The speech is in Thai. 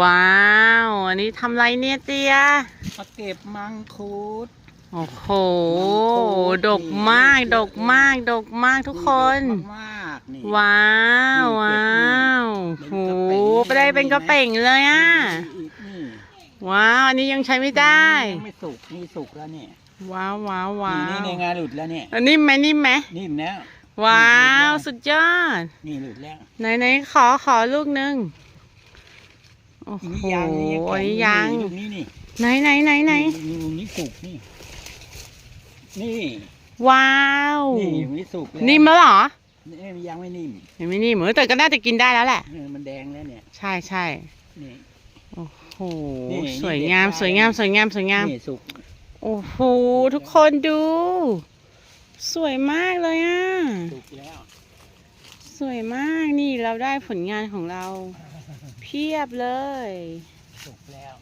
ว้าวอันนี้ทำไรเนี่ยเตียมาเก็บมังคุดโอ้โหดกมากดกมากดกมากทุกคนมากนี่ว้าวว้าวโหไปได้เป็นกระเป่งเลยอ่ะว้าวอันนี้ยังใช้ไม่ได้ไม่สุกนี่สุกแล้วเนี่ยว้าวว้าวว้าวนี่ในงานหลุดแล้วเนี่ยนิ่มไหมนิ่มไหมนิ่มแล้วว้าวสุดยอดนี่หลุดแล้วไหนขอลูกนึงโอ้โหอันนี้ยังลูกนี้นี่ไหนลูกนี้สุกนี่ว้าว นี่ไม่สุกนิ่มแล้วเหรอยังไม่นิ่มยังไม่นิ่มแต่ก็น่าจะกินได้แล้วแหละมันแดงแล้วเนี่ยใช่นี่โอ้โหสวยงามสวยงามสวยงามสวยงามนี่สุกโอ้โหทุกคนดู สวยมากเลยอ่ะสุกแล้วสวยมากนี่เราได้ผลงานของเราเพียบเลย